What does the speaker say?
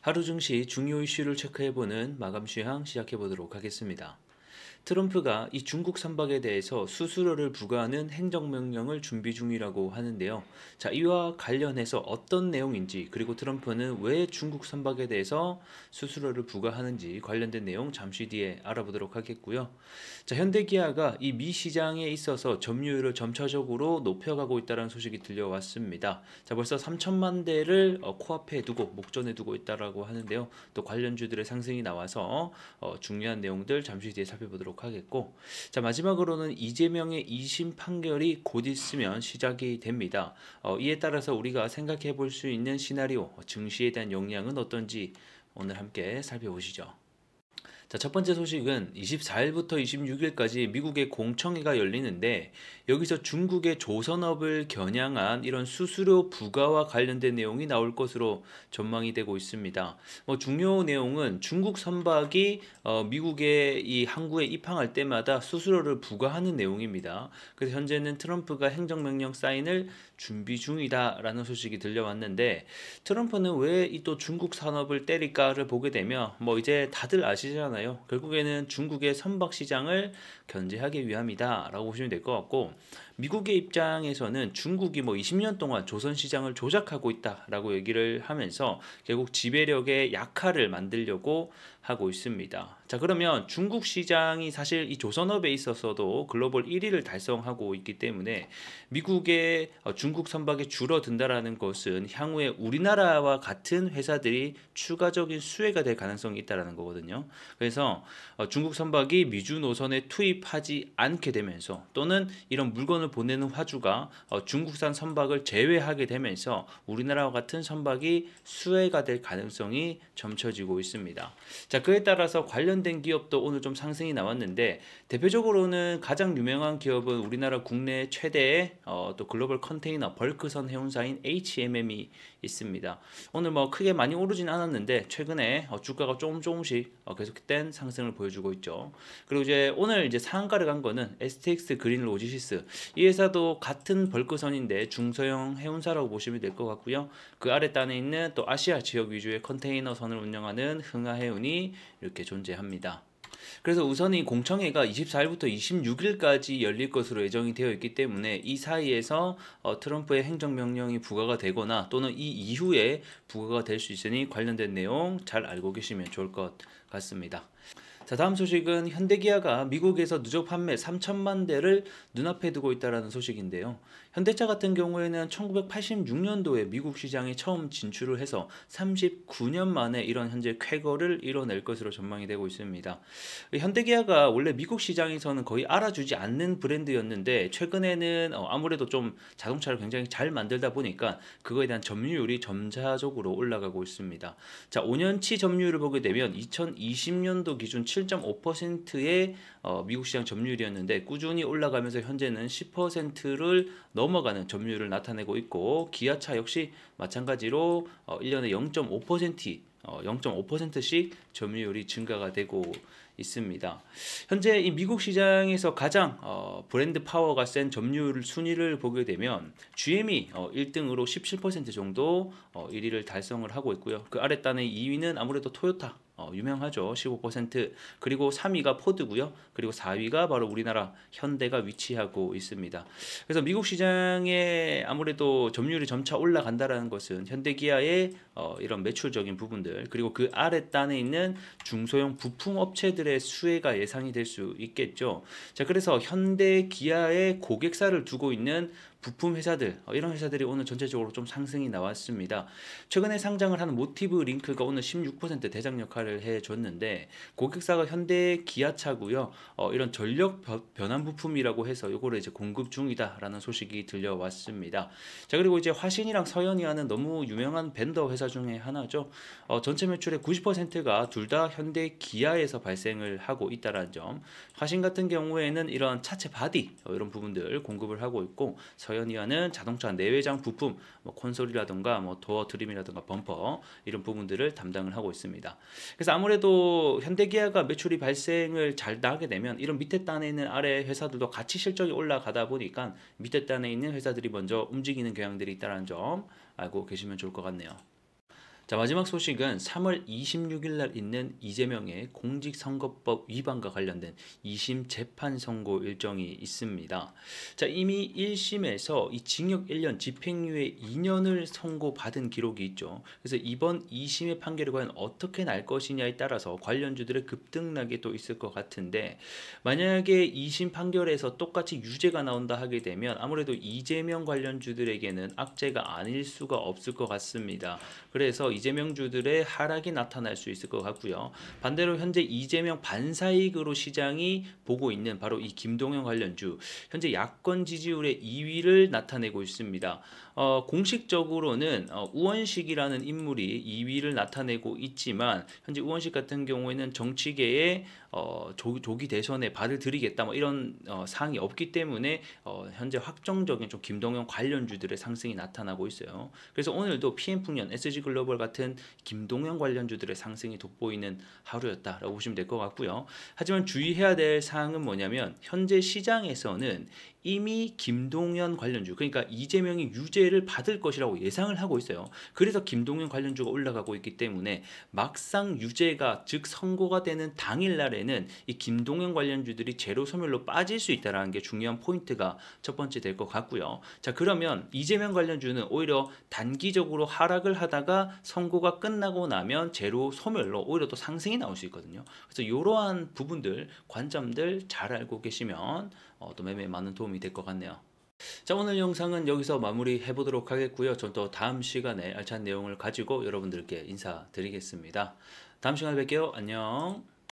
하루 증시 중요 이슈를 체크해보는 마감 시황 시작해보도록 하겠습니다. 트럼프가 이 중국 선박에 대해서 수수료를 부과하는 행정명령을 준비 중이라고 하는데요. 자, 이와 관련해서 어떤 내용인지, 그리고 트럼프는 왜 중국 선박에 대해서 수수료를 부과하는지 관련된 내용 잠시 뒤에 알아보도록 하겠고요. 자, 현대기아가 이 미 시장에 있어서 점유율을 점차적으로 높여가고 있다는 소식이 들려왔습니다. 자, 벌써 3천만 대를 코앞에 두고 목전에 두고 있다라고 하는데요. 또 관련주들의 상승이 나와서 중요한 내용들 잠시 뒤에 살펴보도록 하겠고, 자, 마지막으로는 이재명의 2심 판결이 곧 있으면 시작이 됩니다. 이에 따라서 우리가 생각해 볼 수 있는 시나리오, 증시에 대한 영향은 어떤지 오늘 함께 살펴보시죠. 자, 첫 번째 소식은 24일부터 26일까지 미국의 공청회가 열리는데, 여기서 중국의 조선업을 겨냥한 이런 수수료 부과와 관련된 내용이 나올 것으로 전망이 되고 있습니다. 중요 내용은 중국 선박이 미국의 이 항구에 입항할 때마다 수수료를 부과하는 내용입니다. 그래서 현재는 트럼프가 행정명령 사인을 준비 중이다라는 소식이 들려왔는데, 트럼프는 왜 이 또 중국 산업을 때릴까를 보게 되면 이제 다들 아시잖아요. 결국에는 중국의 선박 시장을 견제하기 위함이다라고 보시면 될 것 같고, 미국의 입장에서는 중국이 20년 동안 조선 시장을 조작하고 있다라고 얘기를 하면서 결국 지배력의 약화를 만들려고 하고 있습니다. 자, 그러면 중국 시장이 사실 이 조선업에 있어서도 글로벌 1위를 달성하고 있기 때문에 미국의 중국 선박이 줄어든다라는 것은 향후에 우리나라와 같은 회사들이 추가적인 수혜가 될 가능성이 있다라는 거거든요. 그래서 중국 선박이 미주 노선에 투입하지 않게 되면서, 또는 이런 물건을 보내는 화주가 중국산 선박을 제외하게 되면서 우리나라와 같은 선박이 수혜가 될 가능성이 점쳐지고 있습니다. 자, 그에 따라서 관련된 기업도 오늘 좀 상승이 나왔는데, 대표적으로는 가장 유명한 기업은 우리나라 국내 최대의 또 글로벌 컨테이너 벌크선 해운사인 HMM이 있습니다. 오늘 크게 많이 오르진 않았는데 최근에 주가가 조금씩 계속된 상승을 보여주고 있죠. 그리고 이제 오늘 이제 상한가를 간 거는 STX 그린 로지시스, 이 회사도 같은 벌크선인데 중소형 해운사라고 보시면 될 것 같고요. 그 아랫단에 있는 또 아시아 지역 위주의 컨테이너 선을 운영하는 흥하해운이 이렇게 존재합니다. 그래서 우선 이 공청회가 24일부터 26일까지 열릴 것으로 예정이 되어 있기 때문에 이 사이에서 트럼프의 행정명령이 부과가 되거나 또는 이 이후에 부과가 될 수 있으니 관련된 내용 잘 알고 계시면 좋을 것 같습니다. 자, 다음 소식은 현대기아가 미국에서 누적 판매 3천만 대를 눈앞에 두고 있다는 소식인데요. 현대차 같은 경우에는 1986년도에 미국 시장에 처음 진출을 해서 39년 만에 이런 현재 쾌거를 이뤄낼 것으로 전망이 되고 있습니다. 현대기아가 원래 미국 시장에서는 거의 알아주지 않는 브랜드였는데, 최근에는 아무래도 좀 자동차를 굉장히 잘 만들다 보니까 그거에 대한 점유율이 점차적으로 올라가고 있습니다. 자, 5년치 점유율을 보게 되면 2020년도 기준 7.5%의 미국 시장 점유율이었는데 꾸준히 올라가면서 현재는 10%를 넘어가는 점유율을 나타내고 있고, 기아차 역시 마찬가지로 1년에 0.5%씩 점유율이 증가가 되고 있습니다. 현재 이 미국 시장에서 가장 브랜드 파워가 센 점유율 순위를 보게 되면 GM이 1등으로 17% 정도 1위를 달성을 하고 있고요. 그 아랫단의 2위는 아무래도 토요타, 유명하죠. 15%. 그리고 3위가 포드고요. 그리고 4위가 바로 우리나라 현대가 위치하고 있습니다. 그래서 미국 시장에 아무래도 점유율이 점차 올라간다라는 것은 현대기아의 이런 매출적인 부분들, 그리고 그 아랫단에 있는 중소형 부품 업체들의 수혜가 예상이 될 수 있겠죠. 자, 그래서 현대기아의 고객사를 두고 있는 부품 회사들, 이런 회사들이 오늘 전체적으로 좀 상승이 나왔습니다. 최근에 상장을 하는 모티브 링크가 오늘 16% 대장 역할을 해줬는데, 고객사가 현대 기아차고요. 이런 전력 변환 부품이라고 해서 이거를 이제 공급 중이다라는 소식이 들려왔습니다. 자, 그리고 이제 화신이랑 서현이와는 너무 유명한 벤더 회사 중에 하나죠. 전체 매출의 90%가 둘 다 현대 기아에서 발생을 하고 있다라는 점. 화신 같은 경우에는 이런 차체 바디 이런 부분들 공급을 하고 있고, 서현이와는 자동차 내외장 부품, 콘솔이라든가 도어 트림이라든가 범퍼 이런 부분들을 담당을 하고 있습니다. 그래서 아무래도 현대기아가 매출이 발생을 잘 나게 되면 이런 밑에 단에 있는 아래 회사들도 같이 실적이 올라가다 보니까 밑에 단에 있는 회사들이 먼저 움직이는 경향들이 있다는 점 알고 계시면 좋을 것 같네요. 자, 마지막 소식은 3월 26일 날 있는 이재명의 공직선거법 위반과 관련된 2심 재판 선고 일정이 있습니다. 자, 이미 1심에서 이 징역 1년, 집행유예 2년을 선고받은 기록이 있죠. 그래서 이번 2심의 판결이 과연 어떻게 날 것이냐에 따라서 관련주들의 급등락이 또 있을 것 같은데, 만약에 2심 판결에서 똑같이 유죄가 나온다 하게 되면 아무래도 이재명 관련주들에게는 악재가 아닐 수가 없을 것 같습니다. 그래서 이재명주들의 하락이 나타날 수 있을 것 같고요. 반대로 현재 이재명 반사이익으로 시장이 보고 있는 바로 이 김동연 관련주, 현재 야권 지지율의 2위를 나타내고 있습니다. 공식적으로는 우원식이라는 인물이 2위를 나타내고 있지만, 현재 우원식 같은 경우에는 정치계에 조기 대선에 발을 들이겠다 뭐 이런 사항이 없기 때문에 현재 확정적인 좀 김동연 관련주들의 상승이 나타나고 있어요. 그래서 오늘도 PM풍년, SG글로벌 같은 김동연 관련주들의 상승이 돋보이는 하루였다라고 보시면 될 것 같고요. 하지만 주의해야 될 사항은 뭐냐면, 현재 시장에서는 이미 김동연 관련주, 그러니까 이재명이 유죄를 받을 것이라고 예상을 하고 있어요. 그래서 김동연 관련주가 올라가고 있기 때문에 막상 유죄가, 즉 선고가 되는 당일날에는 이 김동연 관련주들이 제로 소멸로 빠질 수 있다는 게 중요한 포인트가 첫 번째 될 것 같고요. 자, 그러면 이재명 관련주는 오히려 단기적으로 하락을 하다가 선고가 끝나고 나면 제로 소멸로 오히려 또 상승이 나올 수 있거든요. 그래서 이러한 부분들, 관점들 잘 알고 계시면 또 매매에 많은 도움이 될 것 같네요. 자, 오늘 영상은 여기서 마무리해 보도록 하겠고요. 전 또 다음 시간에 알찬 내용을 가지고 여러분들께 인사드리겠습니다. 다음 시간에 뵐게요. 안녕.